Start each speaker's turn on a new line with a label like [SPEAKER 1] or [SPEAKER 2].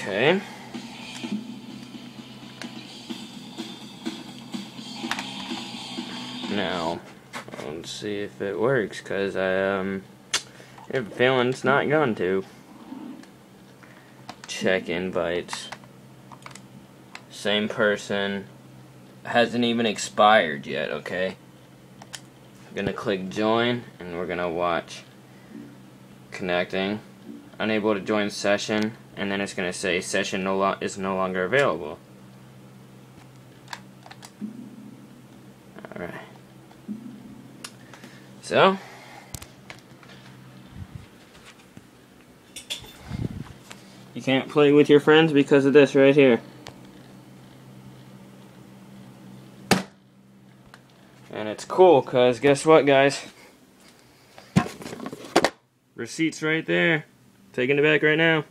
[SPEAKER 1] Okay. Now, let's see if it works, because I have a feeling it's not going to. Check invites. Same person. Hasn't even expired yet, okay? I'm gonna click join, and we're gonna watch. Connecting. Unable to join session, and then it's gonna say session is no longer available. Alright. So, you can't play with your friends because of this right here. And it's cool, because guess what, guys? Receipt's right there. Taking it back right now.